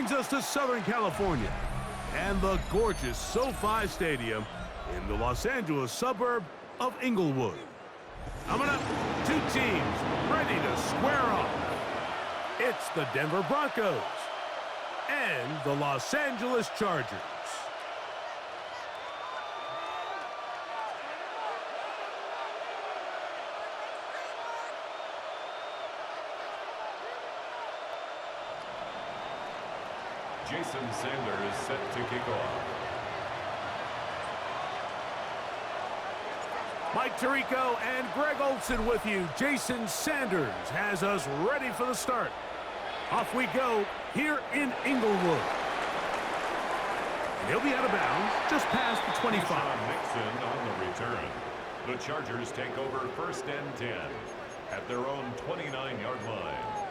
brings us to Southern California and the gorgeous SoFi Stadium in the Los Angeles suburb of Inglewood. Coming up, two teams ready to square off. It's the Denver Broncos and the Los Angeles Chargers. Jason Sanders is set to kick off. Mike Tirico and Greg Olson with you. Jason Sanders has us ready for the start. Off we go here in Inglewood. And he'll be out of bounds just past the 25. Nixon on the return. The Chargers take over 1st and 10 at their own 29-yard line.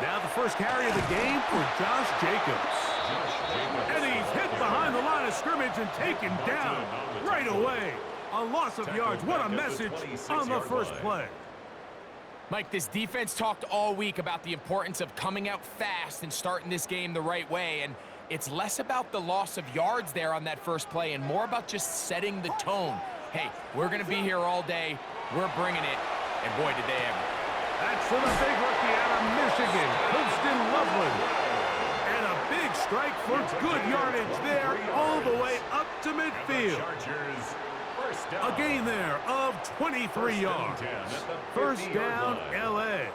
Now the first carry of the game for Josh Jacobs. And he's hit behind the line of scrimmage and taken down right away. A loss of yards. What a message on the first play. Mike, this defense talked all week about the importance of coming out fast and starting this game the right way, and it's less about the loss of yards there on that first play and more about just setting the tone. Hey, we're going to be here all day. We're bringing it, and boy, did they ever. That's for the big rookie out of Michigan, Houston Loveland. And a big strike for good yardage there all the way up to midfield. A gain there of 23 yards. First down, L.A.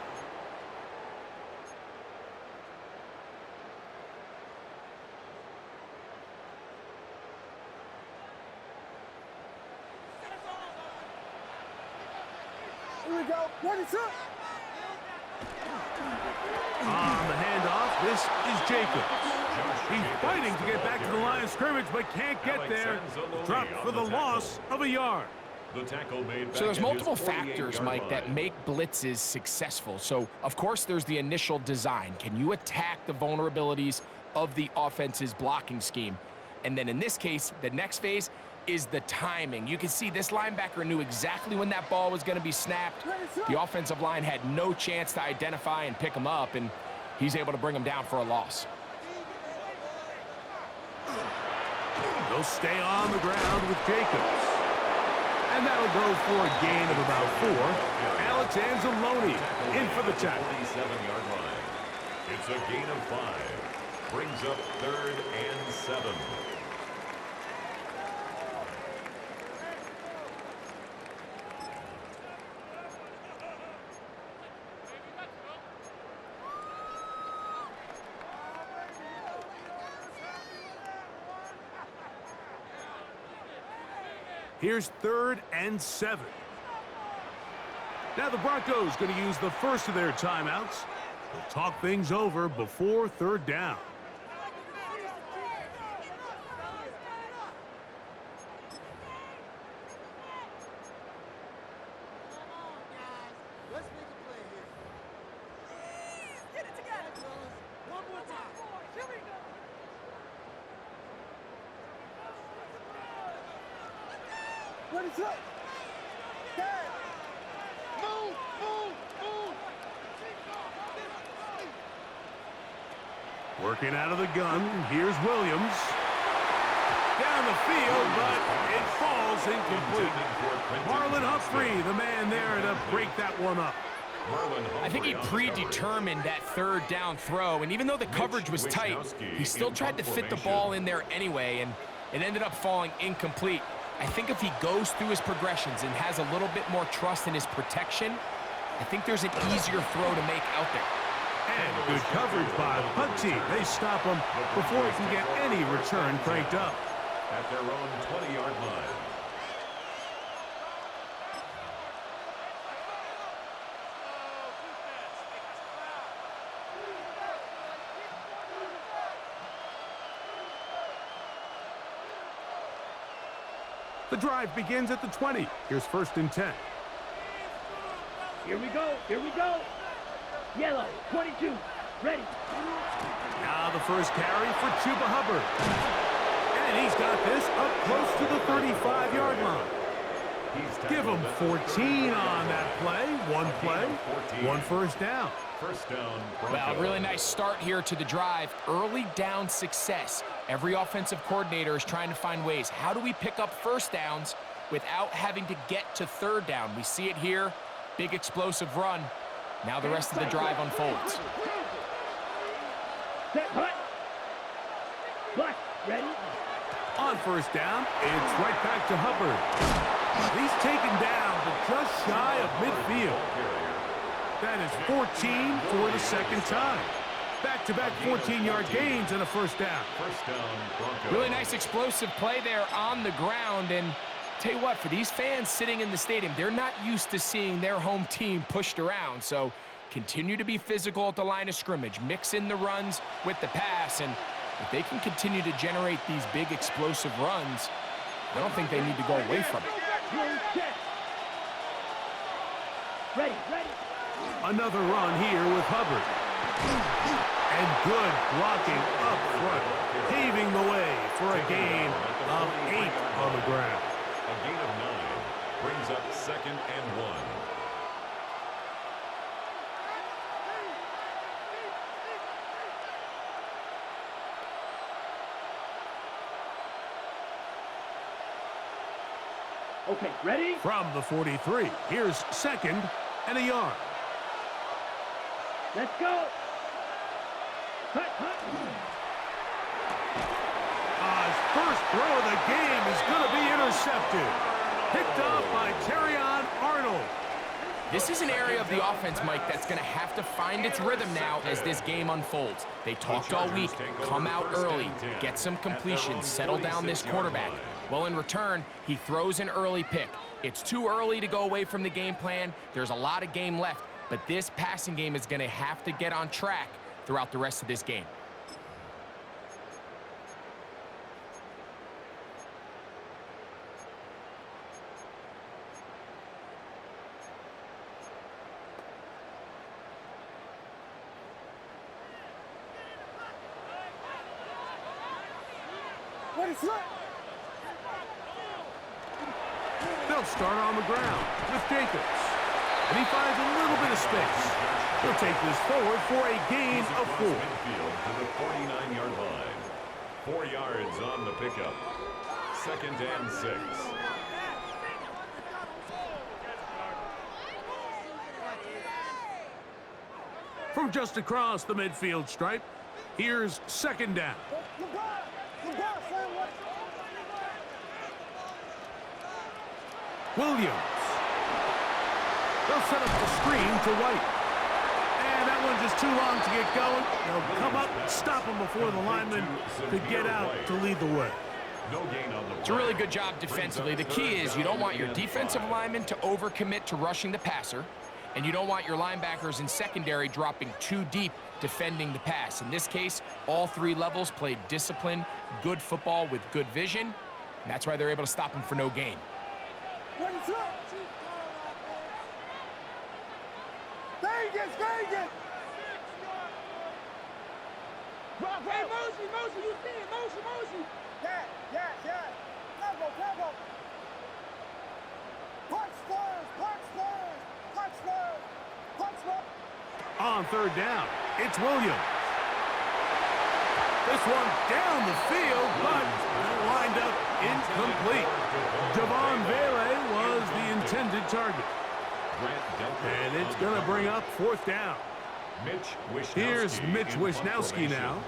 Here we go. Ready, set. On the handoff, this is Jacobs. He's fighting to get back to the line of scrimmage, but can't get there. Drop for the loss of a yard. So there's multiple factors, Mike, that make blitzes successful. So, of course, there's the initial design. Can you attack the vulnerabilities of the offense's blocking scheme? And then in this case, the next phase is the timing. You can see this linebacker knew exactly when that ball was going to be snapped. The offensive line had no chance to identify and pick him up, and he's able to bring him down for a loss. They'll stay on the ground with Jacobs. And that'll go for a gain of about 4. Alex Anzalone in for the tackle. 47-yard line. It's a gain of 5. Brings up 3rd and 7. Here's 3rd and 7. Now the Broncos going to use the first of their timeouts. They'll talk things over before 3rd down. Ready, set. Move, move, move. Working out of the gun, here's Williams. Down the field, but it falls incomplete. Marlon Humphrey, the man there to break that one up. I think he predetermined that 3rd down throw, and even though the coverage was tight, he still tried to fit the ball in there anyway, and it ended up falling incomplete. I think if he goes through his progressions and has a little bit more trust in his protection, I think there's an easier throw to make out there. And good coverage by the punt team. They stop him before he can get any return cranked up. At their own 20-yard line. The drive begins at the 20. Here's 1st and 10. Here we go. Here we go. Yellow, 22. Ready. Now the first carry for Chuba Hubbard. And he's got this up close to the 35-yard line. Give him 14 on that play. One play, 1 first down. First down, Broncos. Well, really nice start here to the drive. Early down success. Every offensive coordinator is trying to find ways. How do we pick up first downs without having to get to 3rd down? We see it here. Big explosive run. Now the rest of the drive unfolds. Set, hut. Black, ready. On 1st down, it's right back to Hubbard. He's taken down, but just shy of midfield. That is 14 for the 2nd time. Back-to-back 14-yard gains and a 1st down. First down, Broncos. Really nice explosive play there on the ground. And tell you what, for these fans sitting in the stadium, they're not used to seeing their home team pushed around. So continue to be physical at the line of scrimmage. Mix in the runs with the pass. And if they can continue to generate these big explosive runs, I don't think they need to go away from it. Ready, ready. Another run here with Hubbard. And good blocking up front, paving the way for a gain of 8 on the ground. A gain of 9 brings up 2nd and 1. Okay, ready? From the 43, here's 2nd and a yard. Let's go. Hut, hut. His first throw of the game is going to be intercepted. Picked up by Terrion Arnold. This is an area of the offense, Mike, that's going to have to find its rhythm now as this game unfolds. They talked all week, come out early, get some completions, settle down this quarterback. Well, in return, he throws an early pick. It's too early to go away from the game plan. There's a lot of game left, but this passing game is going to have to get on track throughout the rest of this game. Ready, set. They'll start on the ground with Jacobs. And he finds a little bit of space. He'll take this forward for a gain of 4. Midfield to the 49-yard line. 4 yards on the pickup. 2nd and 6. From just across the midfield stripe, here's 2nd down. Williams. They'll set up the screen to White. And that one's just too long to get going. They'll come up, stop him before the lineman could get out to lead the way. No gain on the play. It's a really good job defensively. The key is you don't want your defensive linemen to overcommit to rushing the passer, and you don't want your linebackers in secondary dropping too deep defending the pass. In this case, all 3 levels played disciplined, good football with good vision, and that's why they're able to stop him for no gain. Vegas, Vegas! Hey, Moshi, you see it, Moshi. Yeah. Level. Punch first. On 3rd down, it's Williams. This one down the field, but lined up incomplete. Javon Vele was the intended target. And it's going to bring up 4th down. Here's Mitch Wisnowski now.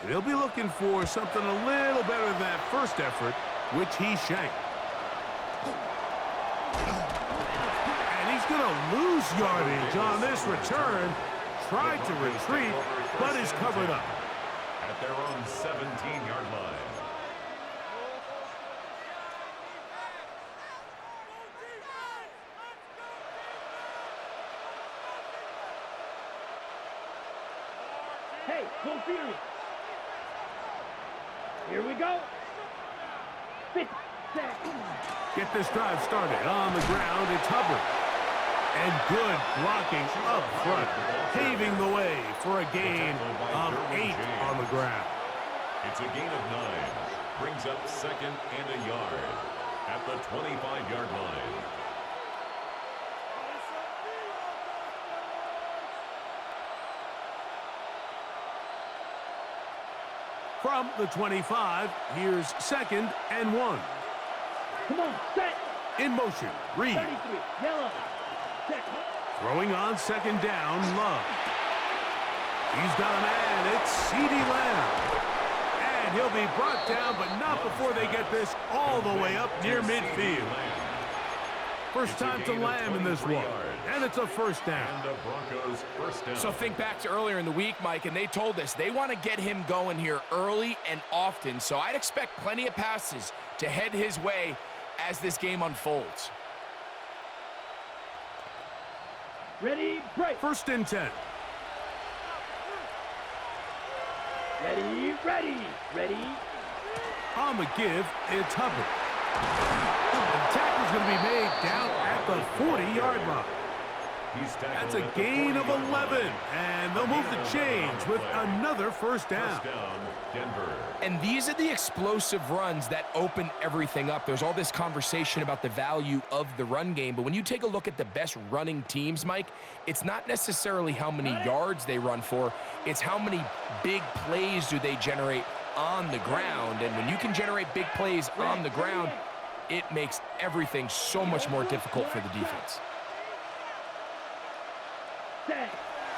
And he'll be looking for something a little better than that first effort, which he shanked. And he's going to lose yardage on this return. Tried to retreat, but is covered up. At their own 17-yard line. Hey, go serious. Here we go. 50 seconds. Get this drive started. On the ground, it's Hubbard. And good blocking up front, paving the way for a gain of 8 on the ground. It's a gain of 9. Brings up 2nd and a yard at the 25-yard line. From the 25, here's 2nd and 1. Come on, set. In motion, Reed. 33, yellow. Set. Throwing on 2nd down, Love. He's got a man, it's CeeDee Lamb. And he'll be brought down, but not before they get this all the way up near midfield. First time to Lamb in this one, and it's a first down. And the Broncos first down. So think back to earlier in the week, Mike, and they told us they want to get him going here early and often. So I'd expect plenty of passes to head his way as this game unfolds. Ready, break. 1st and 10. Ready, ready, ready. On the give, it's Hubbard. The tackle's going to be made down at the 40-yard line. That's a gain of 11, and they'll move the chains with another first down. First down, Denver. And these are the explosive runs that open everything up. There's all this conversation about the value of the run game, but when you take a look at the best running teams, Mike, it's not necessarily how many yards they run for, it's how many big plays do they generate on the ground. And when you can generate big plays on the ground, it makes everything so much more difficult for the defense.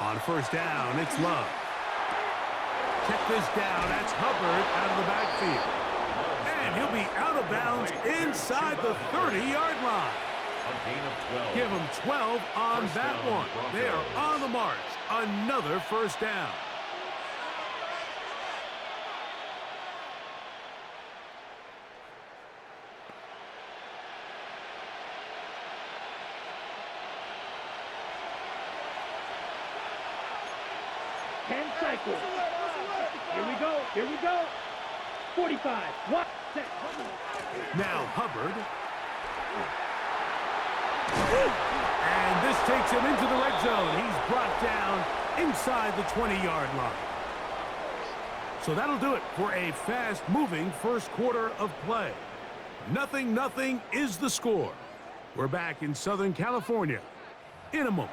On first down, it's Love. Check this down. That's Hubbard out of the backfield. And he'll be out of bounds inside the 30-yard line. A gain of 12. Give them 12 on that one. They are on the march. Another first down. Cycle. Here we go. Here we go. 45. What? Set. Now Hubbard. And this takes him into the red zone. He's brought down inside the 20-yard line. So that'll do it for a fast-moving first quarter of play. 0-0 is the score. We're back in Southern California in a moment.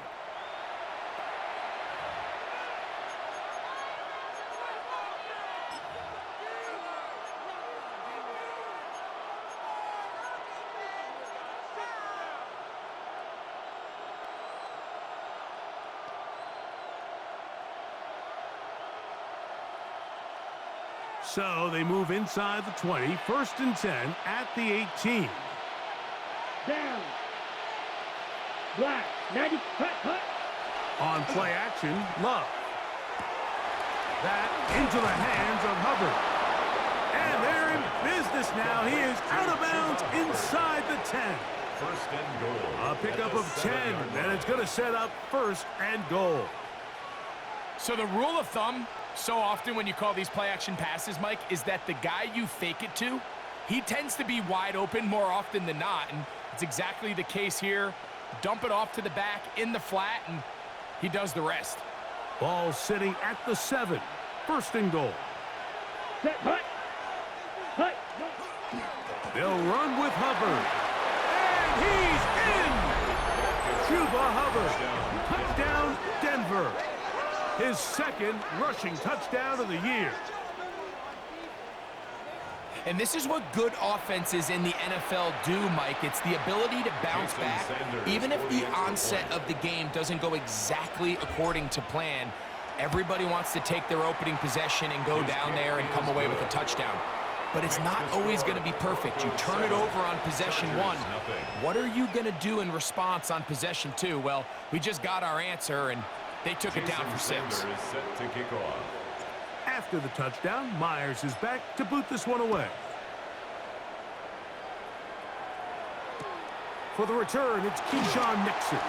So they move inside the 20, 1st and 10 at the 18. Down. Black. 90. Cut. On play action, Love. That into the hands of Hubbard. And they're in business now. He is out of bounds inside the 10. First and goal. A pickup of 10, and it's going to set up 1st and goal. So the rule of thumb, so often when you call these play-action passes, Mike, is that the guy you fake it to, he tends to be wide open more often than not, and it's exactly the case here. Dump it off to the back in the flat, and he does the rest. Ball sitting at the 7, 1st and goal. Set. Hut. They'll run with Hubbard. And he's in! Chuba Hubbard. Touchdown, Denver. His 2nd rushing touchdown of the year. And this is what good offenses in the NFL do, Mike. It's the ability to bounce back. Even if the onset of the game doesn't go exactly according to plan, everybody wants to take their opening possession and go down there and come away with a touchdown. But it's not always going to be perfect. You turn it over on possession 1. What are you going to do in response on possession 2? Well, we just got our answer, and they took it down for 6. Is set to kick off. After the touchdown, Myers is back to boot this one away. For the return, it's Keyshawn Nixon.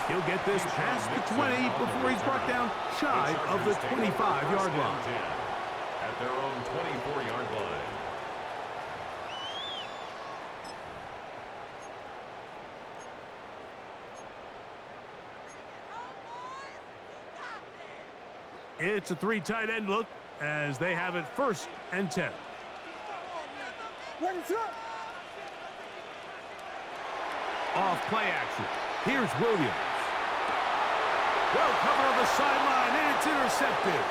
He'll get this past the 20 before he's brought down shy of the 25-yard line. At their own 24-yard line. It's a 3 tight end look as they have it 1st and 10. Off play action. Here's Williams. Well covered on the sideline, and it's intercepted.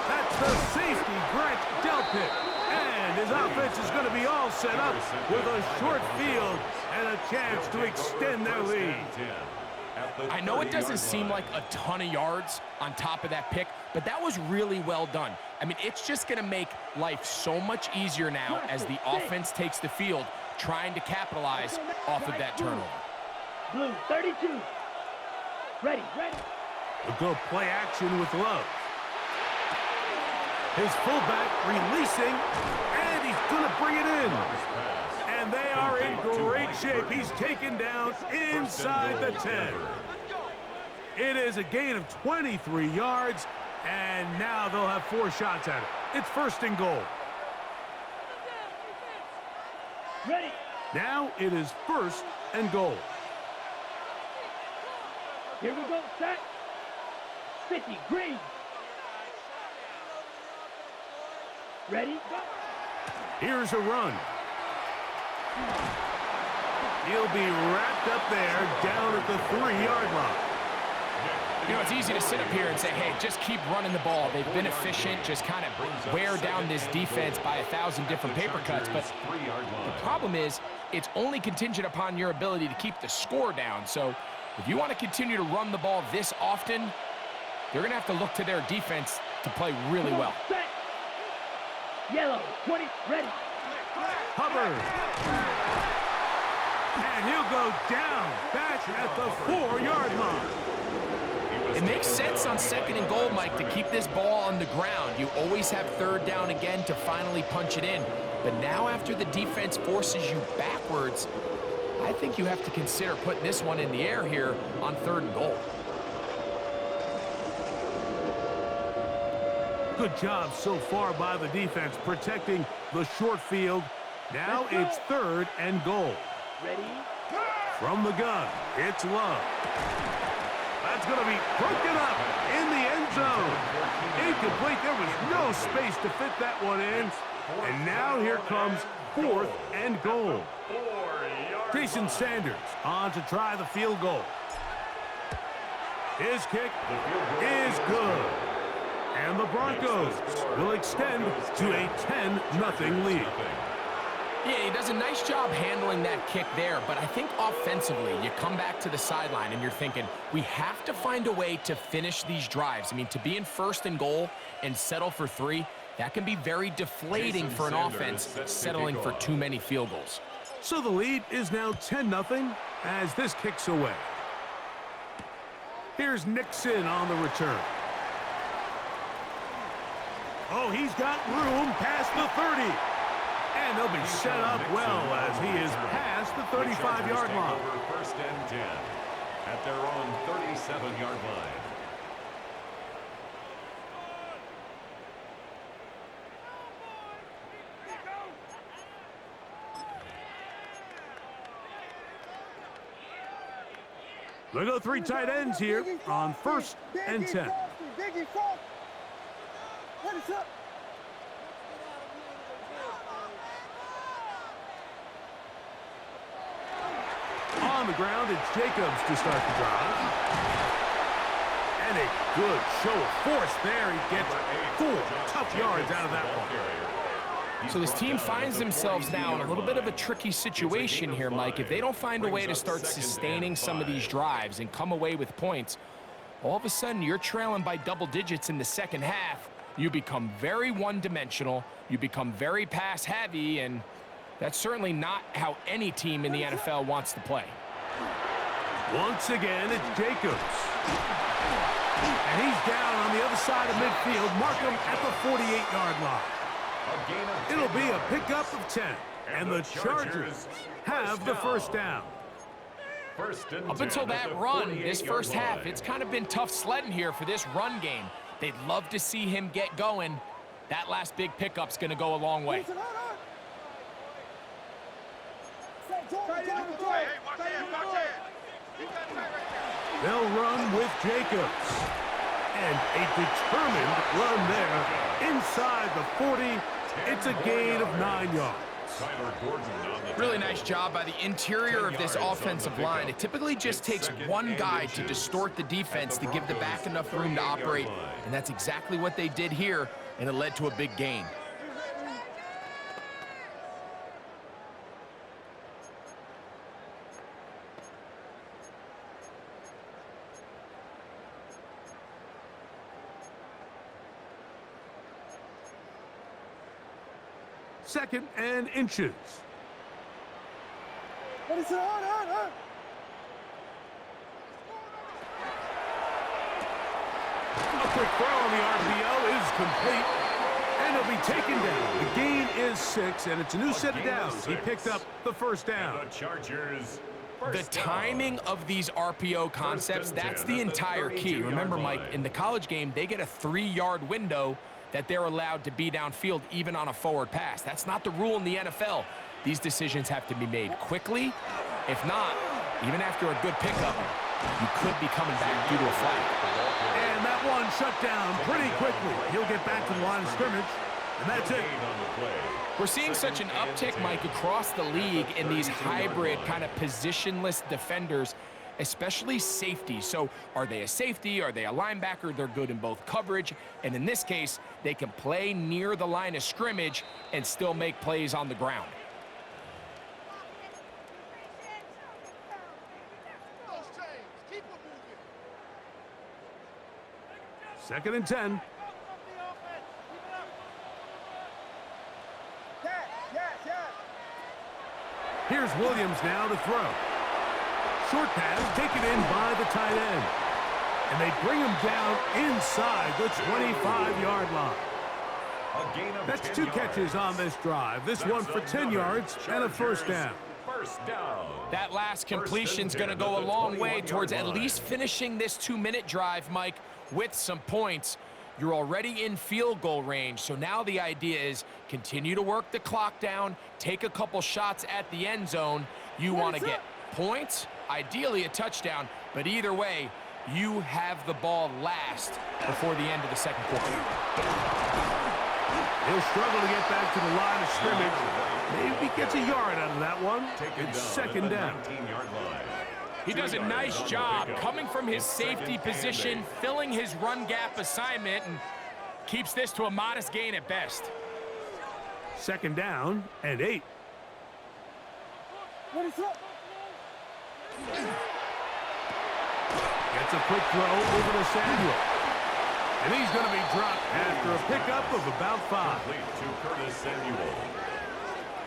That's the safety, Grant Delpit. And his offense is going to be all set up with a short field and a chance to extend their lead. I know it doesn't seem like a ton of yards on top of that pick, but that was really well done. I mean, it's just going to make life so much easier now as the offense takes the field, trying to capitalize off of that turnover. Blue, 32. Ready. A good play action with Love. His fullback releasing, and he's going to bring it in. And they are in great shape. He's taken down inside the 10. It is a gain of 23 yards, and now they'll have 4 shots at it. It's 1st and goal. Ready. Now it is 1st and goal. Here we go, set. 50, green. Ready, go. Here's a run. He'll be wrapped up there down at the 3-yard line. You know, it's easy to sit up here and say, hey, just keep running the ball. They've been efficient, just kind of wear down this defense by 1,000 different paper cuts. But the problem is, it's only contingent upon your ability to keep the score down. So if you want to continue to run the ball this often, they're going to have to look to their defense to play really well. Set. Yellow, 20, ready. Hubbard. And he'll go down back at the 4-yard line. It makes sense on 2nd and goal, Mike, to keep this ball on the ground. You always have 3rd down again to finally punch it in. But now after the defense forces you backwards, I think you have to consider putting this one in the air here on 3rd and goal. Good job so far by the defense protecting the short field. Now it's 3rd and goal. Ready. From the gun, it's Love. That's going to be broken up in the end zone. Incomplete. There was no space to fit that one in. And now here comes 4th and goal. Jason Sanders on to try the field goal. His kick is good. And the Broncos will extend to a 10-0 lead. Yeah, he does a nice job handling that kick there, but I think offensively, you come back to the sideline and you're thinking, we have to find a way to finish these drives. I mean, to be in 1st and goal and settle for 3, that can be very deflating for an offense settling for too many field goals. So the lead is now 10-0 as this kicks away. Here's Nixon on the return. Oh, he's got room past the 30. And they'll be set up well as he is past the 35-yard line. 1st and 10 at their own 37-yard line. They go 3 tight ends here on 1st and 10. On the ground, it's Jacobs to start the drive. And a good show of force there. He gets 4 tough yards out of that one. So this team finds themselves now in a little bit of a tricky situation here, Mike. If they don't find a way to start sustaining some of these drives and come away with points, all of a sudden you're trailing by double digits in the 2nd half. You become very one-dimensional. You become very pass-heavy, and that's certainly not how any team in the NFL wants to play. Once again, it's Jacobs. And he's down on the other side of midfield. Mark him at the 48-yard line. It'll be a pickup of 10. And the Chargers have the 1st down. Up until that run, this 1st half, it's kind of been tough sledding here for this run game. They'd love to see him get going. That last big pickup's going to go a long way. They'll run with Jacobs. And a determined run there inside the 40. It's a gain of 9 yards. Really nice job by the interior of this offensive line. It typically just takes one guy to distort the defense to give the back enough room to operate, and that's exactly what they did here, and it led to a big gain. Second and inches. What is it on? A quick throw on the RPO is complete, and it'll be taken down. The gain is 6, and it's a new set of downs. He picked up the first down. The Chargers. The timing of these RPO concepts, that's the entire key. Remember, Mike, in the college game, they get a 3-yard window that they're allowed to be downfield even on a forward pass. That's not the rule in the NFL. These decisions have to be made quickly. If not, even after a good pickup, you could be coming back due to a flag. And that one shut down pretty quickly. He'll get back to the line of scrimmage, and that's it. We're seeing such an uptick, Mike, across the league in these hybrid kind of positionless defenders, especially safety. So are they a safety? Are they a linebacker? They're good in both coverage. And in this case, they can play near the line of scrimmage and still make plays on the ground. Second and 10. Here's Williams now to throw. Short pass taken in by the tight end. And they bring him down inside the 25-yard line. That's 2 catches on this drive. This one for 10 yards and a first down. That last completion's going to go a long way towards at least finishing this 2-minute drive, Mike, with some points. You're already in field goal range, so now the idea is continue to work the clock down, take a couple shots at the end zone. You want to get points, ideally a touchdown, but either way, you have the ball last before the end of the second quarter. He'll struggle to get back to the line of scrimmage. Maybe gets a yard out of that one. It's second down. He does a nice job coming from his safety position, filling his run gap assignment, and keeps this to a modest gain at best. Second down and 8. What is up? Gets a quick throw over to Samuel. And he's going to be dropped after a pickup of about 5. Complete to Curtis Samuel.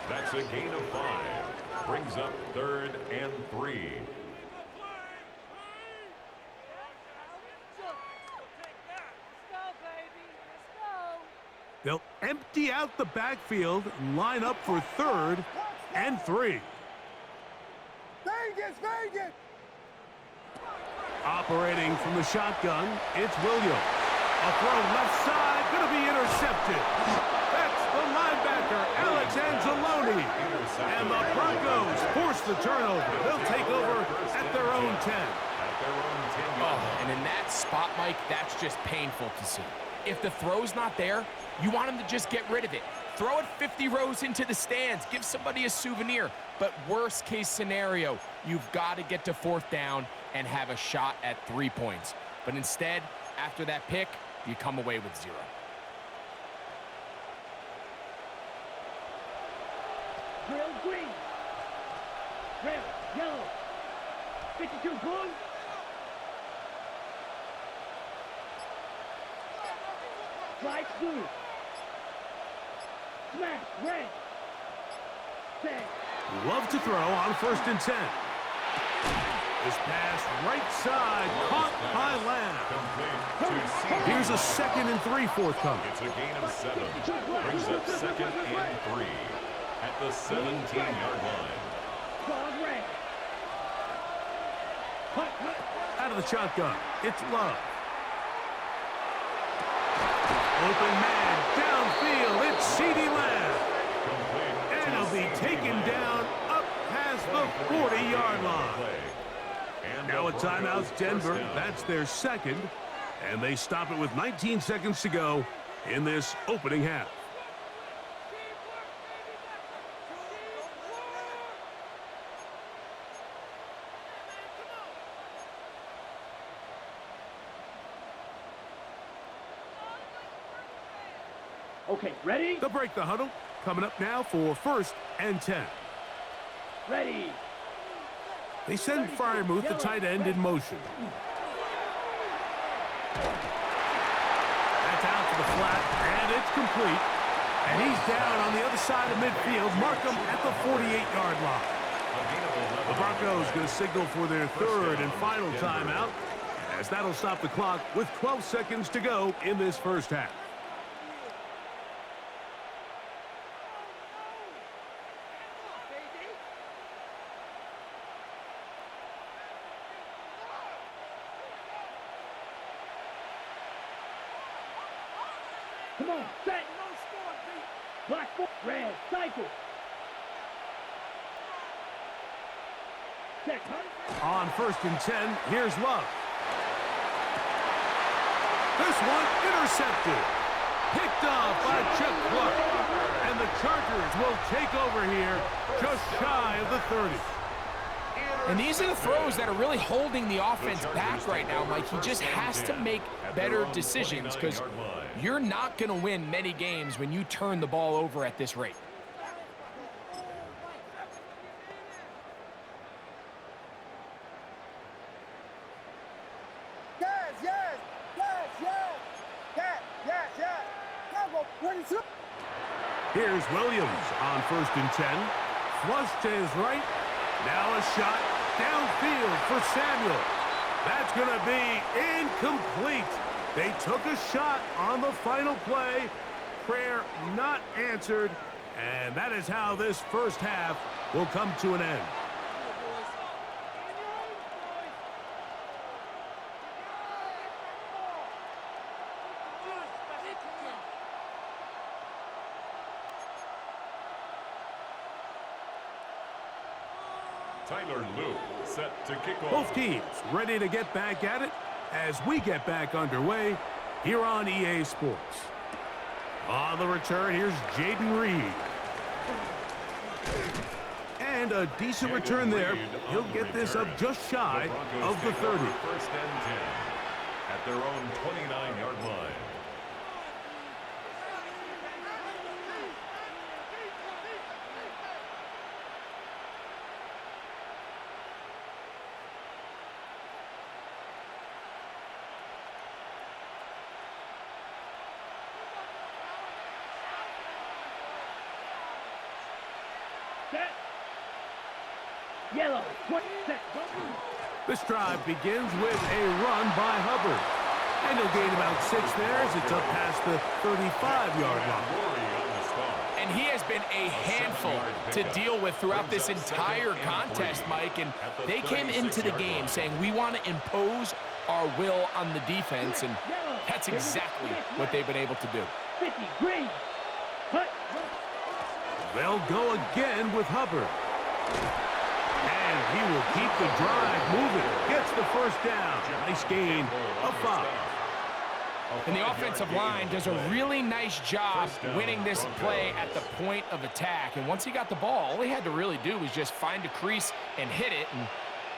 That's a gain of 5. Brings up 3rd and 3. They'll empty out the backfield and line up for 3rd and 3. Vegas! Operating from the shotgun, it's Williams. A throw left side, going to be intercepted. That's the linebacker, Alex Anzalone. And the Broncos force the turnover. They'll take over at their own 10. Oh, and in that spot, Mike, that's just painful to see. If the throw's not there, you want him to just get rid of it. Throw it 50 rows into the stands. Give somebody a souvenir. But worst case scenario, you've got to get to 4th down and have a shot at 3 points. But instead, after that pick, you come away with 0. Trail green. Trail yellow. 52 blue. Stripes blue. Smash red. Set. Love to throw on 1st and 10. This pass right side, caught by Lamb. Here's a 2nd and 3 forthcoming. It's a gain of 7. Brings up 2nd and 3 at the 17-yard line. Dog red. Out of the shotgun, it's Love. Open man, downfield, it's CeeDee Lamb. And he'll be taken down up past the 40-yard line. Now a timeout, Denver. That's their 2nd. And they stop it with 19 seconds to go in this opening half. Okay, ready? They'll break the huddle. Coming up now for 1st and 10. Ready. They send Fryermuth, the tight end, in motion. That's out to the flat, and it's complete. And he's down on the other side of midfield. Mark him at the 48-yard line. The Broncos going to signal for their 3rd and final timeout, as that'll stop the clock with 12 seconds to go in this first half. Come on, set. Black foot, red, cycle. Set, On 1st and 10, here's Love. This one intercepted. Picked off by Chuck Clark. And the Chargers will take over here just shy of the 30. And these are the throws that are really holding the offense back right now, Mike. He just has to make better decisions because you're not going to win many games when you turn the ball over at this rate. Yes, yes, yes, yes. Yes, yes, yes. Number 22. Here's Williams on 1st and 10. Flush to his right. Now a shot downfield for Samuel. That's going to be incomplete. They took a shot on the final play. Prayer not answered. And that is how this first half will come to an end. Tyler Luke set to kick off. Both teams ready to get back at it as we get back underway here on EA Sports. On the return, here's Jaden Reed. And a decent return there. He'll get this up just shy of the 30. 1st and 10 at their own 29-yard line. set. Yellow, 20, set. This drive begins with a run by Hubbard. And he'll gain about 6 there as it's up past the 35-yard line. And he has been a handful to deal with throughout this entire contest, Mike. And they came into the game saying, we want to impose our will on the defense. And that's exactly what they've been able to do. 50, green. Hut. They'll go again with Hubbard. And he will keep the drive moving. Gets the first down. Nice gain of 5. And the offensive line does a really nice job winning this play at the point of attack. And once he got the ball, all he had to really do was just find a crease and hit it, and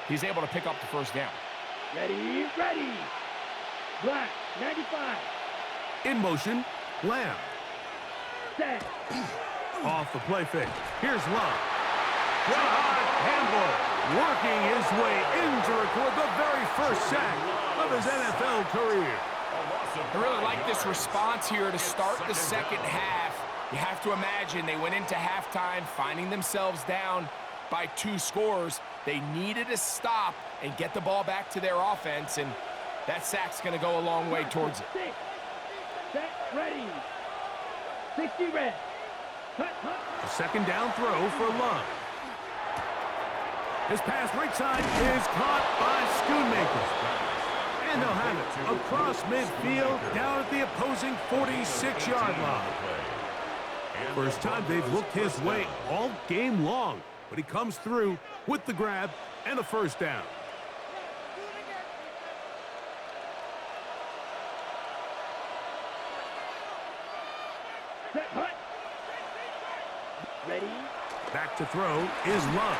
he's able to pick up the first down. Ready, ready. Black, 95. In motion, Lamb. Set. Off the play fake. Here's Love. John Campbell working his way in to record the very first sack of his NFL career. I really like this response here to start the second half. You have to imagine they went into halftime finding themselves down by 2 scores. They needed to stop and get the ball back to their offense, and that sack's going to go a long way towards it. 6. Set, ready. 60 red. Hut, hut. A second down throw for Love. His pass right side is caught by Schoonmaker. And they'll have it across midfield down at the opposing 46-yard line. First time they've looked his way all game long, but he comes through with the grab and a first down. To throw is Love.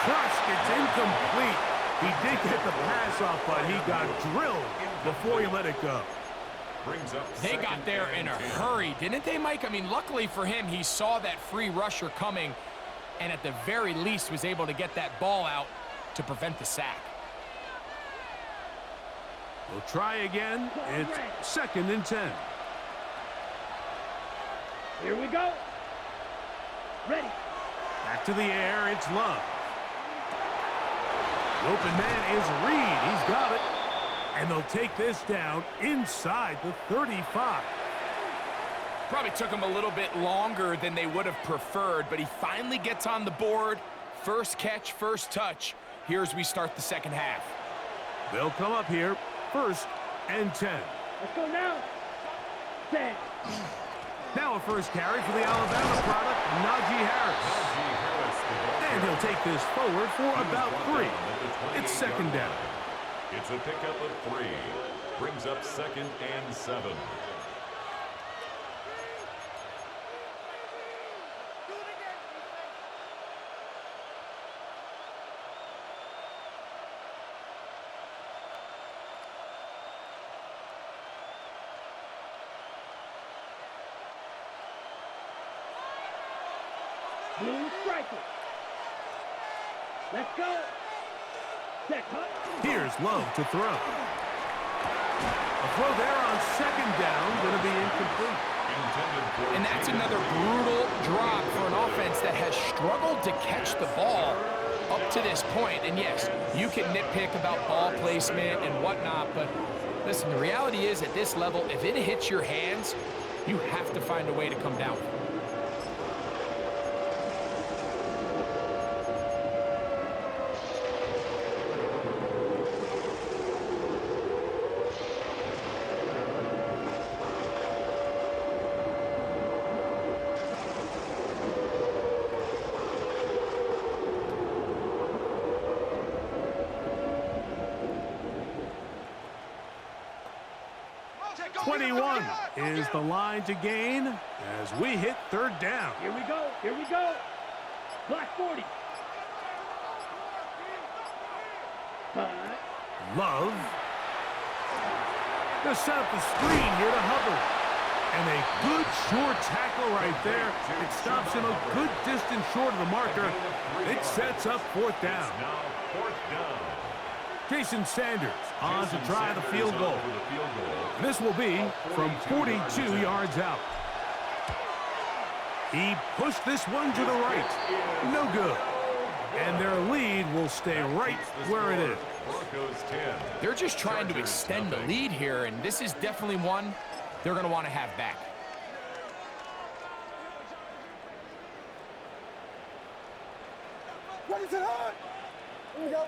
Crushed, it's incomplete. He did get the pass off, but he got drilled before he let it go. They got there in a hurry, didn't they, Mike? I mean, luckily for him, he saw that free rusher coming and at the very least was able to get that ball out to prevent the sack. We'll try again. It's 2nd and 10. Here we go. Ready. Back to the air, it's Love. The open man is Reed. He's got it. And they'll take this down inside the 35. Probably took him a little bit longer than they would have preferred, but he finally gets on the board. First catch, first touch. Here as we start the second half. They'll come up here, 1st and 10. Let's go now. 10. Now a first carry for the Alabama product, Najee Harris. And he'll take this forward for about 3. It's 2nd down. It's a pickup of 3. Brings up 2nd and 7. Blue striker. Let's go. Set cut. Here's Love to throw. A throw there on 2nd down, going to be incomplete. And that's another brutal drop for an offense that has struggled to catch the ball up to this point. And yes, you can nitpick about ball placement and whatnot, but listen, the reality is at this level, if it hits your hands, you have to find a way to come down. 21 is the line to gain as we hit 3rd down. Here we go. Here we go. Black 40. 5. Love. They'll set up the screen here to Hubbard. And a good short tackle right there. It stops him a good distance short of the marker. It sets up 4th down. Now 4th down. Jason Sanders on to try the field goal. This will be from 42 yards out. He pushed this one to the right. No good. And their lead will stay right where it is. Broncos 10. They're just trying to extend the lead here, and this is definitely one they're going to want to have back. What is it on? Here we go.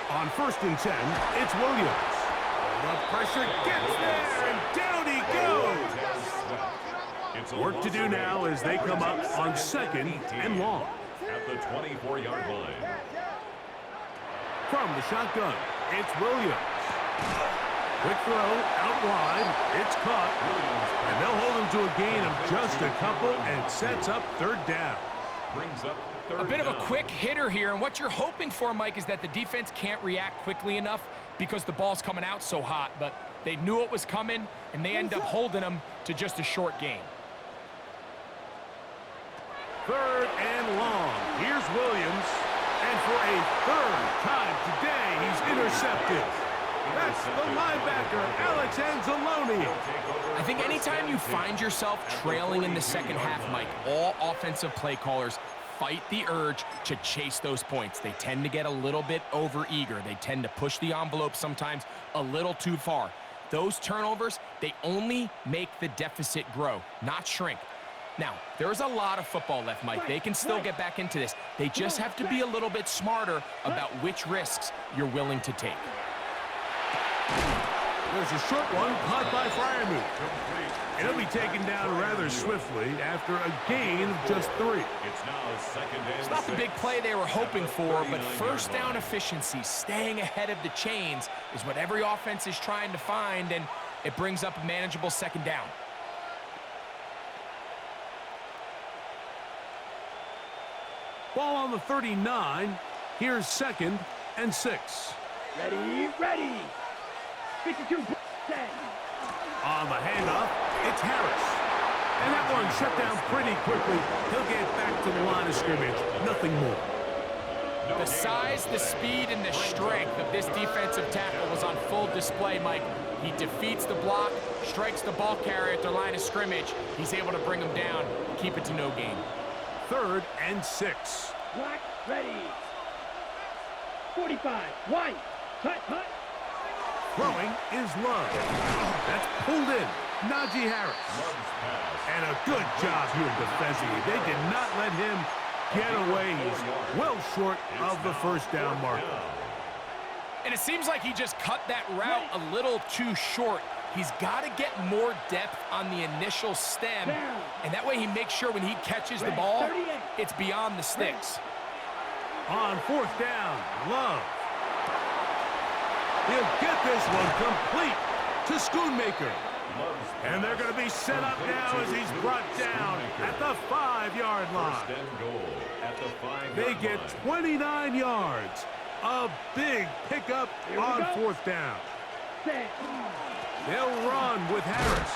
On 1st and 10, it's Williams. The pressure gets there, and down he goes. Work to do now as they come up on 2nd and long. At the 24-yard line. From the shotgun, it's Williams. Quick throw, out wide, it's caught. And they'll hold him to a gain of just a couple and sets up 3rd down. Brings up A bit of a quick hitter here, and what you're hoping for, Mike, is that the defense can't react quickly enough because the ball's coming out so hot, but they knew it was coming, and they end up holding them to just a short gain. 3rd and long. Here's Williams, and for a 3rd time today, he's intercepted. That's the linebacker, Alex Anzalone. I think anytime you find yourself trailing in the second half, Mike, all offensive play callers fight the urge to chase those points. They tend to get a little bit over-eager. They tend to push the envelope sometimes a little too far. Those turnovers, they only make the deficit grow, not shrink. Now, there's a lot of football left, Mike. They can still get back into this. They just have to be a little bit smarter about which risks you're willing to take. There's a short one caught by Freiermuth. And he'll be taken down rather swiftly after a gain of just 3. It's now 2nd and It's not the 6. big play they were hoping for, but first down efficiency, staying ahead of the chains, is what every offense is trying to find, and It brings up a manageable second down. Ball on the 39. Here's 2nd and 6. Ready, ready. 52, 10. On the handoff, it's Harris. And that one shut down pretty quickly. He'll get back to the line of scrimmage. Nothing more. The size, the speed, and the strength of this defensive tackle was on full display, Mike. He defeats the block, strikes the ball carrier at their line of scrimmage. He's able to bring him down, keep it to no gain. 3rd and 6. Black, ready. 45, white, cut. Throwing is Love. That's pulled in. Najee Harris. And a good job here defensively. They did not let him get away. He's well short of the first down marker. And it seems like he just cut that route a little too short. He's got to get more depth on the initial stem, and that way he makes sure when he catches the ball, it's beyond the sticks. On 4th down, Love. He'll get this one complete to Schoonmaker. And they're going to be set up now as he's brought down at the 5-yard line. They get 29 yards. A big pickup on 4th down. They'll run with Harris.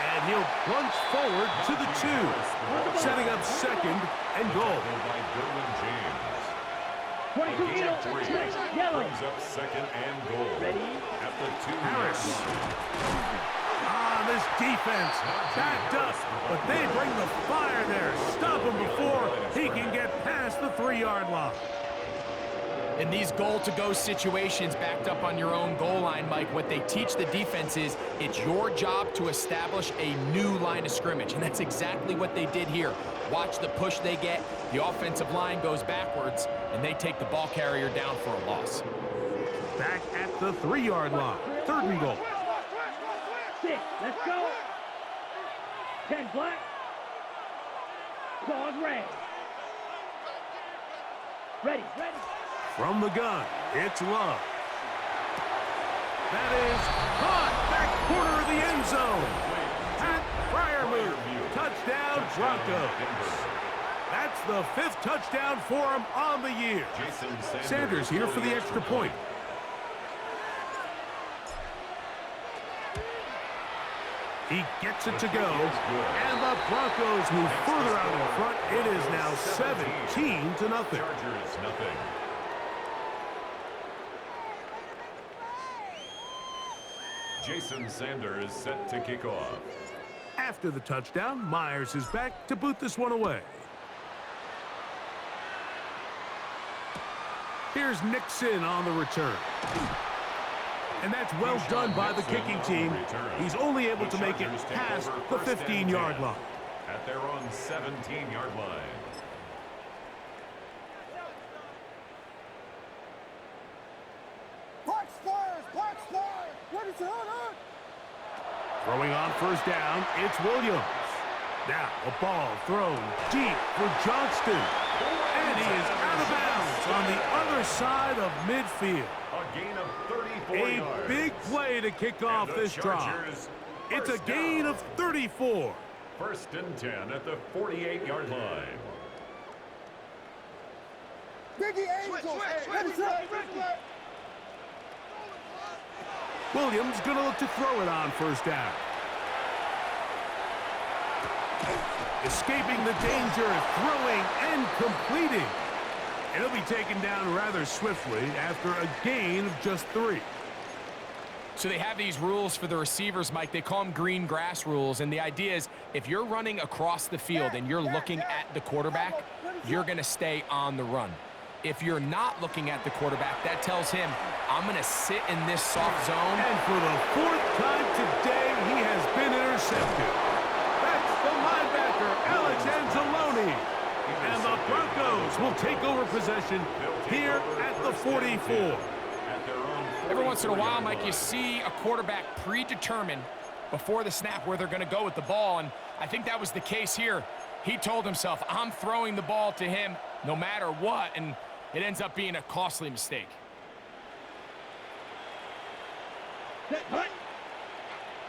And he'll plunge forward to the 2. Setting up 2nd and goal. 22, yellow. Brings up 2nd and goal. Ready? At the 2. Harris. This defense backed up, but they bring the fire there. Stop him before he can get past the 3-yard line. In these goal-to-go situations backed up on your own goal line, Mike, what they teach the defense is it's your job to establish a new line of scrimmage, and that's exactly what they did here. Watch the push they get. The offensive line goes backwards, and they take the ball carrier down for a loss. Back at the 3-yard line. 3rd and goal. 6, let's go. 10, black. Claws red. Ready. From the gun, it's Love. That is caught back corner of the end zone. Pat Fryermuth, touchdown Broncos. That's the 5th touchdown for him on the year. Sanders here for the extra point. He gets it to go, and the Broncos move further out in front. It is now 17-0. Chargers, nothing. Jason Sanders set to kick off. After the touchdown, Myers is back to boot this one away. Here's Nixon on the return. And that's well done by the kicking team. He's only able to make it past the 15-yard line. At their own 17-yard line. Throwing on 1st down, it's Williams. Now a ball thrown deep for Johnston. And he is out of bounds on the other side of midfield. A gain of 34 yards. A big play to kick off this drive. It's a gain of 34. 1st and 10 at the 48-yard line. Williams going to look to throw it on 1st down. Escaping the danger, throwing and completing. And he'll be taken down rather swiftly after a gain of just 3. So they have these rules for the receivers, Mike. They call them green grass rules. And the idea is if you're running across the field and you're looking at the quarterback, you're going to stay on the run. If you're not looking at the quarterback, that tells him, I'm going to sit in this soft zone. And for the 4th time today, he has been intercepted. That's the linebacker, Alex Anzalone. And the Broncos will take over possession here at the 44. Every once in a while, Mike, you see a quarterback predetermined before the snap where they're going to go with the ball, and I think that was the case here. He told himself, I'm throwing the ball to him no matter what, and it ends up being a costly mistake.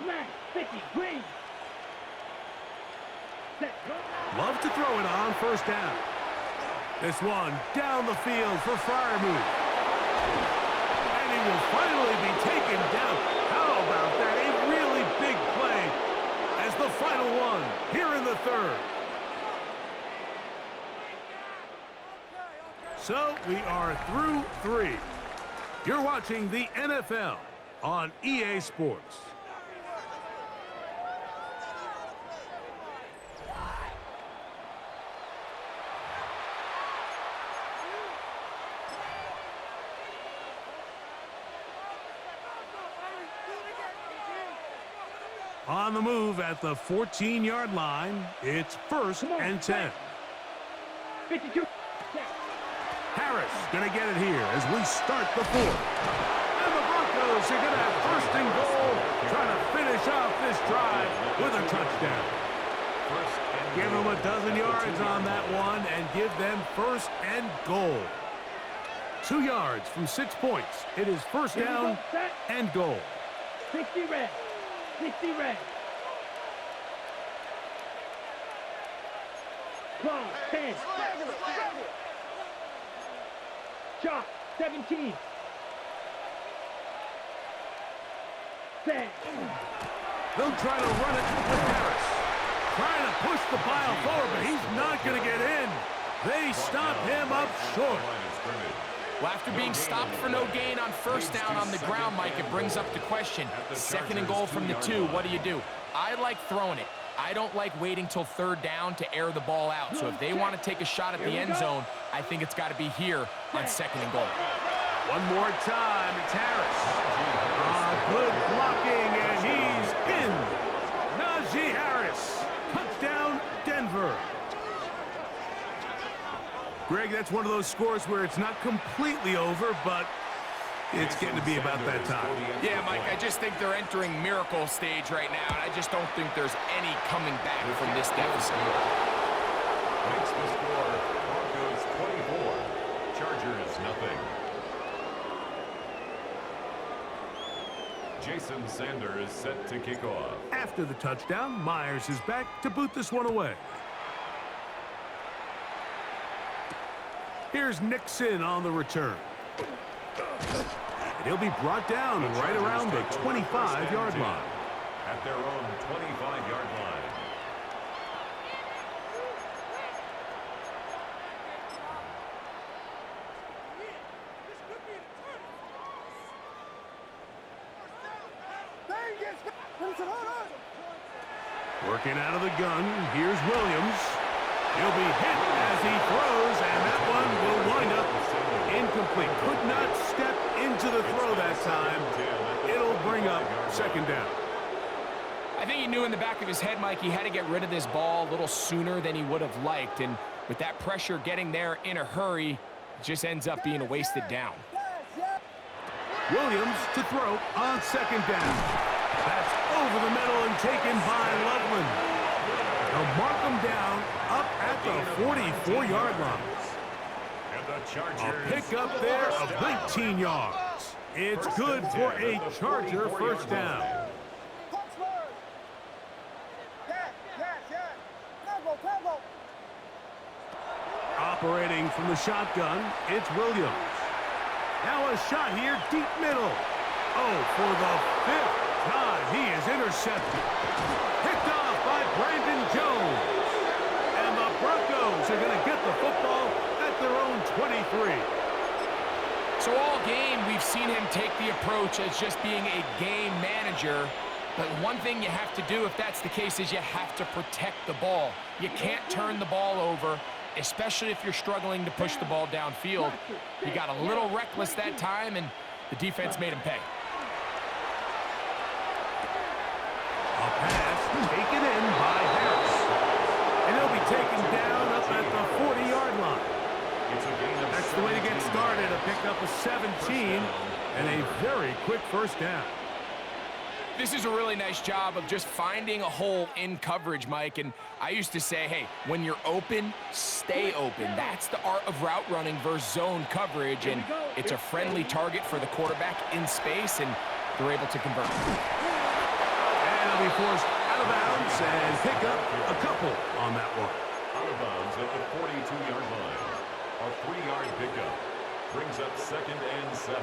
Smash. 50. Green. Set. Go. Love to throw it on first down. This one down the field for Freiermuth. And he will finally be taken down. How about that? A really big play as the final one here in the third. So we are through 3. You're watching the NFL on EA Sports. On the move at the 14-yard line, it's 1st and 10. 52. Harris going to get it here as we start the 4th. And the Broncos are going to have 1st and goal, trying to finish off this drive with a touchdown. Give them a dozen yards on that one and give them 1st and goal. 2 yards from 6 points. It is 1st down and goal. 60 red. 60 red. Clock. 10. Shot. 17. Set. They'll try to run it with Harris. Trying to push the pile forward, but he's not going to get in. They stop him up short. Well, after being stopped for no gain on 1st down on the ground, Mike, it brings up the question. 2nd and goal from the 2, what do? I like throwing it. I don't like waiting till 3rd down to air the ball out. So if they want to take a shot at the end zone, I think it's got to be here on 2nd and goal. One more time, it's Harris. Good blocking, and he's in. Najee Harris. Touchdown, Denver. Greg, that's one of those scores where it's not completely over, but it's getting to be about that time. Yeah, Mike, I just think they're entering miracle stage right now, and I just don't think there's any coming back from this deficit. Makes the score Broncos 24, Chargers nothing. Jason Sanders set to kick off. After the touchdown, Myers is back to boot this one away. Here's Nixon on the return. And he'll be brought down right around the 25-yard line. At their own 25-yard line. Working out of the gun, here's Williams. He'll be hit as he throws, and that one will wind up incomplete. Could not step into the throw that time. It'll bring up 2nd down. I think he knew in the back of his head, Mike, he had to get rid of this ball a little sooner than he would have liked. And with that pressure getting there in a hurry, it just ends up being a wasted down. Williams to throw on 2nd down. That's over the middle and taken by Loveland. They'll mark him down up at the 44-yard line. A pick up there of 19 yards. It's good for a Charger 1st down. Operating from the shotgun, it's Williams. Now a shot here, deep middle. Oh, for the 5th time, he is intercepted. Picked off by Brandon Jones. And the Broncos are going to get the football at their own 23. So all game, we've seen him take the approach as just being a game manager. But one thing you have to do if that's the case is you have to protect the ball. You can't turn the ball over, especially if you're struggling to push the ball downfield. He got a little reckless that time, and the defense made him pay. A pass taken in by Harris. And he'll be taken down up at the 40-yard line. That's the way to get started. A pickup of 17 and a very quick 1st down. This is a really nice job of just finding a hole in coverage, Mike. And I used to say, hey, when you're open, stay open. That's the art of route running versus zone coverage. And it's a friendly target for the quarterback in space, and they're able to convert. And be forced out of bounds and pick up a couple on that one. Out of bounds at the 42-yard line. A 3-yard pickup brings up 2nd and 7.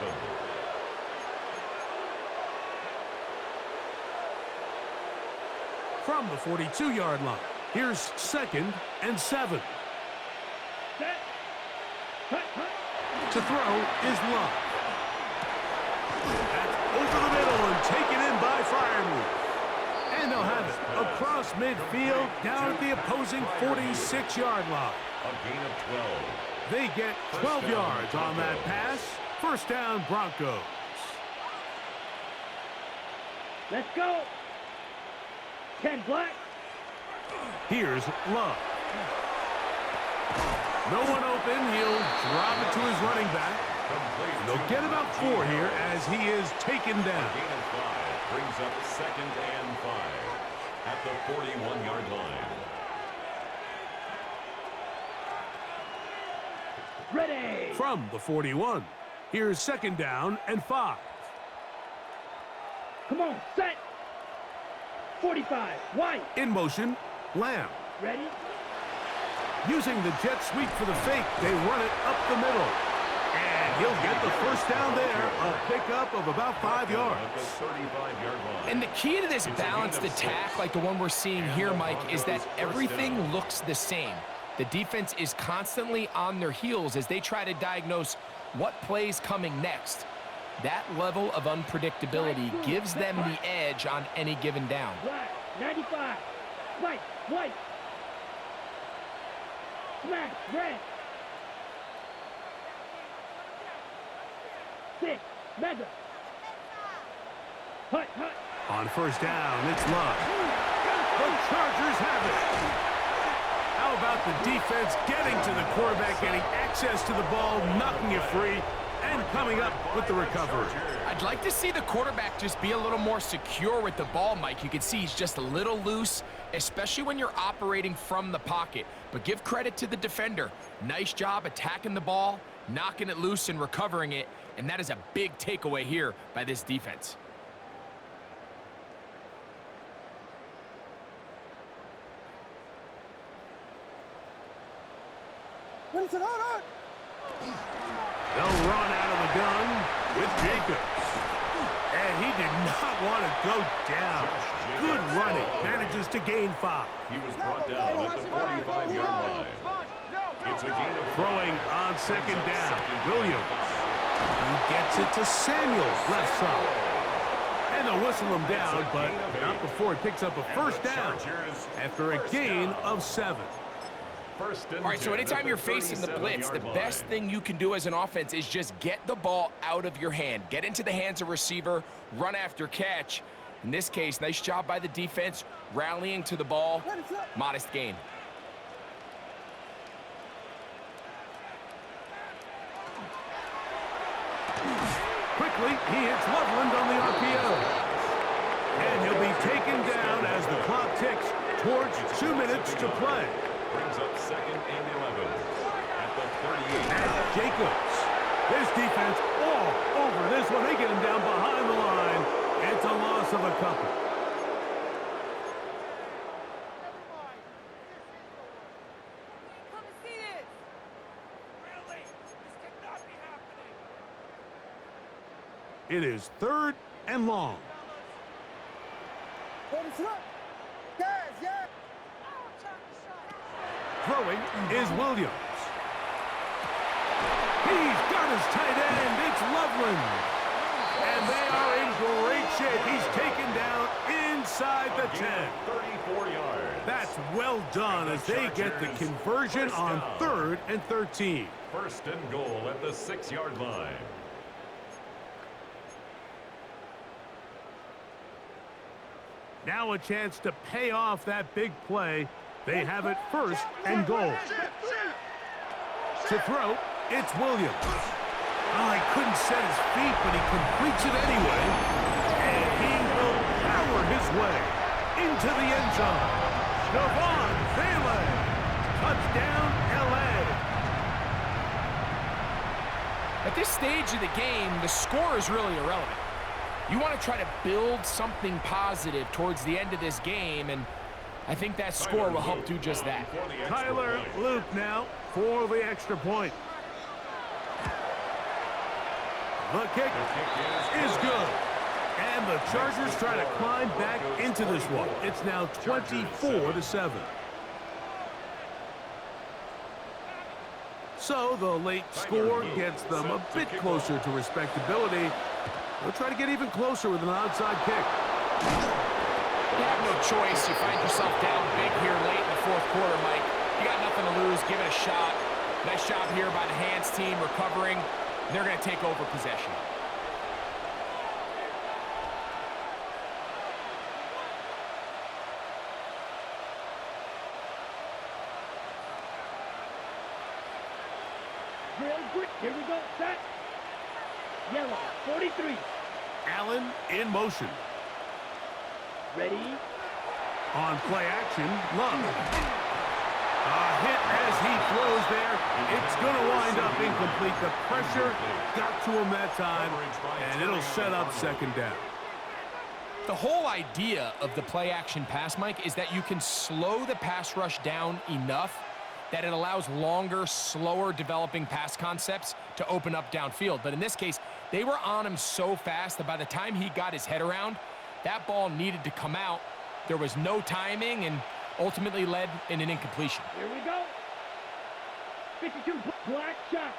From the 42-yard line, here's 2nd and 7. Set. Cut, cut. To throw is Love. That's over the middle and taken in by Freiermuth. And they'll have it across midfield down at the opposing 46-yard line. A gain of 12. They get 12 yards on that pass. First down, Broncos. Let's go. 10 black. Here's Love. No one open. He'll drop it to his running back. And they'll get about 4 here as he is taken down. A gain of 5 brings up 2nd and 5 at the 41-yard line. Ready. From the 41, here's 2nd down and 5. Come on, set. 45, White. In motion, Lamb. Ready? Using the jet sweep for the fake, they run it up the middle. And he'll get the first down there, a pickup of about 5 yards. At the 35-yard line. And the key to this balanced attack, like the one we're seeing here, Mike, is that everything looks the same. The defense is constantly on their heels as they try to diagnose what play's coming next. That level of unpredictability gives them the edge on any given down. Black, 95. White, white. Smash, red. 6, mega. Hut, hut. On first down, it's Love. The Chargers have it. How about the defense getting to the quarterback, getting access to the ball, knocking it free, and coming up with the recovery. I'd like to see the quarterback just be a little more secure with the ball, Mike. You can see he's just a little loose, especially when you're operating from the pocket. But give credit to the defender. Nice job attacking the ball, knocking it loose and recovering it, and that is a big takeaway here by this defense. They'll run out of the gun with Jacobs. And he did not want to go down. Good running. Manages to gain 5. He was brought down at the 45-yard line. It's a gain of Throwing on 2nd down. Williams. He gets it to Samuels, left side. And they'll whistle him down, but not before he picks up a first down after a gain of 7. All right, so anytime you're facing the blitz, the best thing you can do as an offense is just get the ball out of your hand. Get into the hands of receiver, run after catch. In this case, nice job by the defense, rallying to the ball. Modest gain. Quickly, he hits Loveland on the RPO. And he'll be taken down as the clock ticks towards 2 minutes to play. brings up 2nd and 11 at the 38. And Jacobs. This defense all over this one. They get him down behind the line. It's a loss of a couple. It is 3rd and long. Throwing is Williams. He's got his tight end. It's Loveland. And they are in great shape. He's taken down inside the 10. 34 yards. That's well done as they get the conversion on 3rd and 13. 1st and goal at the 6-yard line. Now a chance to pay off that big play. They have it 1st and goal. To throw, it's Williams. Oh, he couldn't set his feet, but he completes it anyway. And he will power his way into the end zone. Javon Bailey. Touchdown, LA. At this stage of the game, the score is really irrelevant. You want to try to build something positive towards the end of this game, and I think that score will help do just that. Tyler Luke now for the extra point. The kick is good. And the Chargers try to climb back into this one. It's now 24-7. So the late score gets them a bit closer to respectability. They'll try to get even closer with an outside kick. You have no choice. You find yourself down big here late in the fourth quarter, Mike. You got nothing to lose. Give it a shot. Nice job here by the hands team recovering. They're going to take over possession. Here we go, set. Yellow, 43. Allen in motion. Ready? On play action, Love. A hit as he throws there. It's going to wind up incomplete. The pressure got to him that time, and it'll set up second down. The whole idea of the play action pass, Mike, is that you can slow the pass rush down enough that it allows longer, slower developing pass concepts to open up downfield. But in this case, they were on him so fast that by the time he got his head around, that ball needed to come out. There was no timing and ultimately led in an incompletion. Here we go. 52, black shot.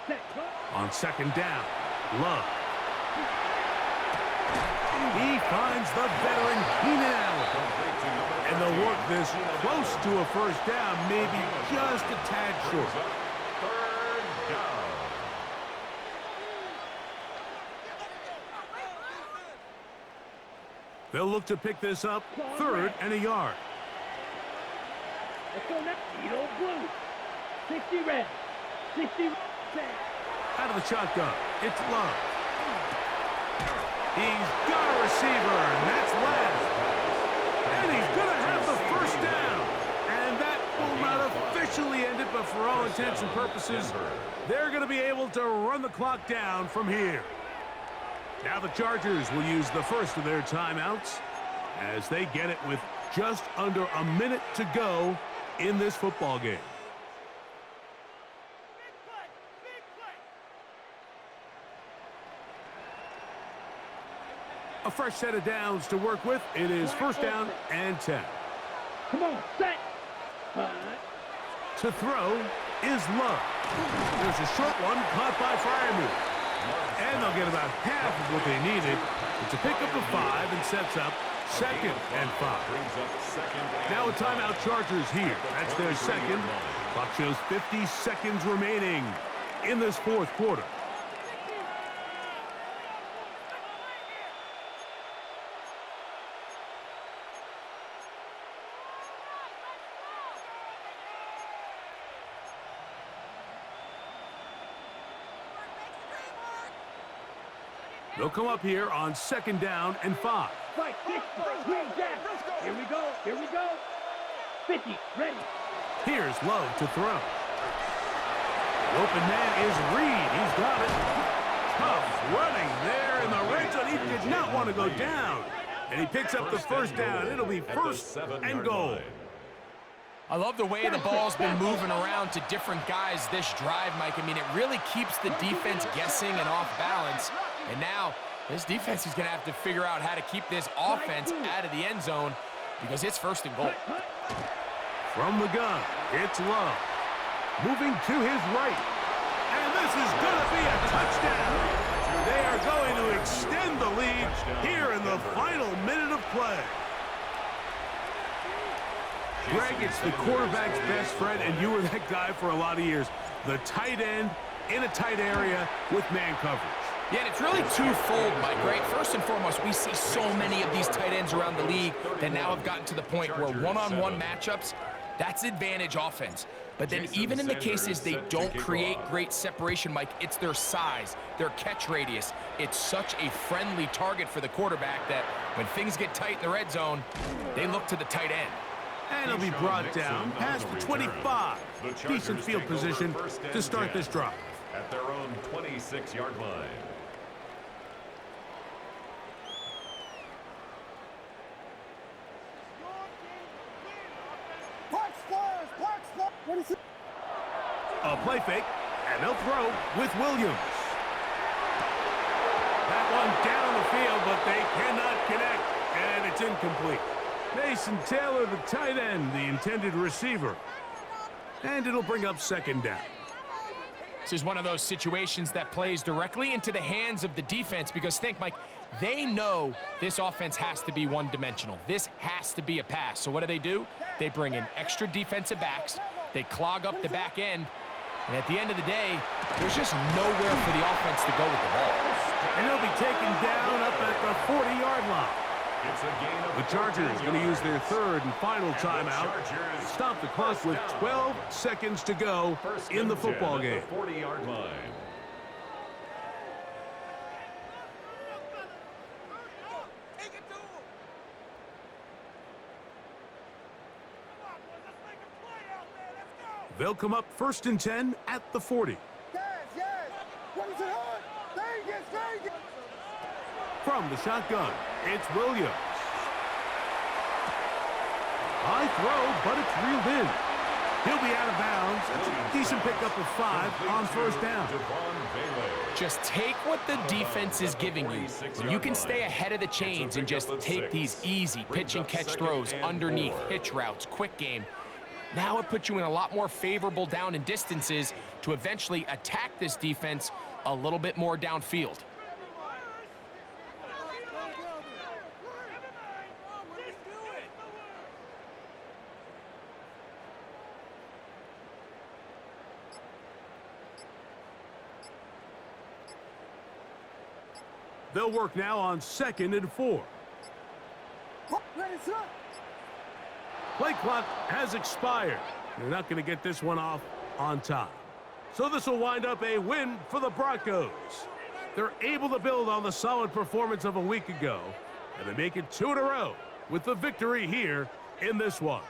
Set. On second down, Love. He finds the veteran Keenan Allen. And they'll work this close to a first down, maybe just a tad short. Third down. They'll look to pick this up, 3rd and a yard. Let's go next. Edo blue. 60 red. 60 red. Out of the shotgun, it's Love. He's got a receiver, and that's last. And he's going to have the first down. And that will not officially end it, but for all intents and purposes, they're going to be able to run the clock down from here. Now the Chargers will use the first of their timeouts as they get it with just under a minute to go in this football game. A fresh set of downs to work with. It is first down and 10. Come on, set. To throw is Love. There's a short one caught by Fryermuth. And they'll get about half of what they needed. It's a pickup of 5 and sets up 2nd and 5. Now a timeout Chargers here. That's their second. Clock shows 50 seconds remaining in this fourth quarter. They'll come up here on 2nd down and 5. Fight, 60, green jack. Here we go, here we go. 50, ready. Here's Love to throw. The open man is Reed. He's got it. Tough running there in the red zone. He did not want to go down. And he picks up the first down. It'll be 1st and goal. I love the way the ball's been moving around to different guys this drive, Mike. I mean, it really keeps the defense guessing and off balance. And now this defense is going to have to figure out how to keep this offense out of the end zone because it's 1st and goal. From the gun, it's Love. Moving to his right. And this is going to be a touchdown. They are going to extend the lead here in the final minute of play. Greg, it's the quarterback's best friend, and you were that guy for a lot of years. The tight end in a tight area with man coverage. Yeah, and it's really twofold, Mike, right? First and foremost, we see so many of these tight ends around the league that now have gotten to the point where one-on-one matchups, that's advantage offense. But then even in the cases they don't create great separation, Mike, it's their size, their catch radius. It's such a friendly target for the quarterback that when things get tight in the red zone, they look to the tight end. And he'll be brought down past the 25. Decent field position to start this drive. at their own 26-yard line. A play fake, and they'll throw with Williams. That one down the field, but they cannot connect, and it's incomplete. Mason Taylor, the tight end, the intended receiver. And it'll bring up second down. This is one of those situations that plays directly into the hands of the defense because think, Mike, they know this offense has to be one-dimensional. This has to be a pass. So what do? They bring in extra defensive backs. They clog up the back end. And at the end of the day, there's just nowhere for the offense to go with the ball. And he'll be taken down up at the 40-yard line. It's a gain of The Chargers going to use their third and final timeout. Stop the clock with 12 seconds to go in the football game. 40-yard line. They'll come up 1st and 10 at the 40. From the shotgun, it's Williams. High throw, but it's reeled in. He'll be out of bounds. That's a decent pickup of 5 on 1st down. Just take what the defense is giving you. When you can stay ahead of the chains and just take these easy pitch and catch throws underneath, hitch routes, quick game. Now it puts you in a lot more favorable down and distances to eventually attack this defense a little bit more downfield. They'll work now on 2nd and 4. Play clock has expired. They're not going to get this one off on time. So this will wind up a win for the Broncos. They're able to build on the solid performance of a week ago, and they make it 2 in a row with the victory here in this one.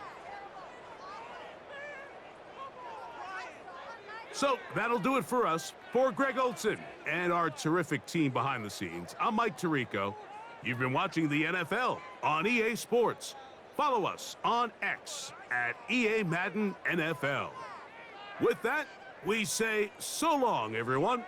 So that'll do it for us. For Greg Olson and our terrific team behind the scenes, I'm Mike Tirico. You've been watching the NFL on EA Sports. Follow us on X at EA Madden NFL. With that, we say so long, everyone.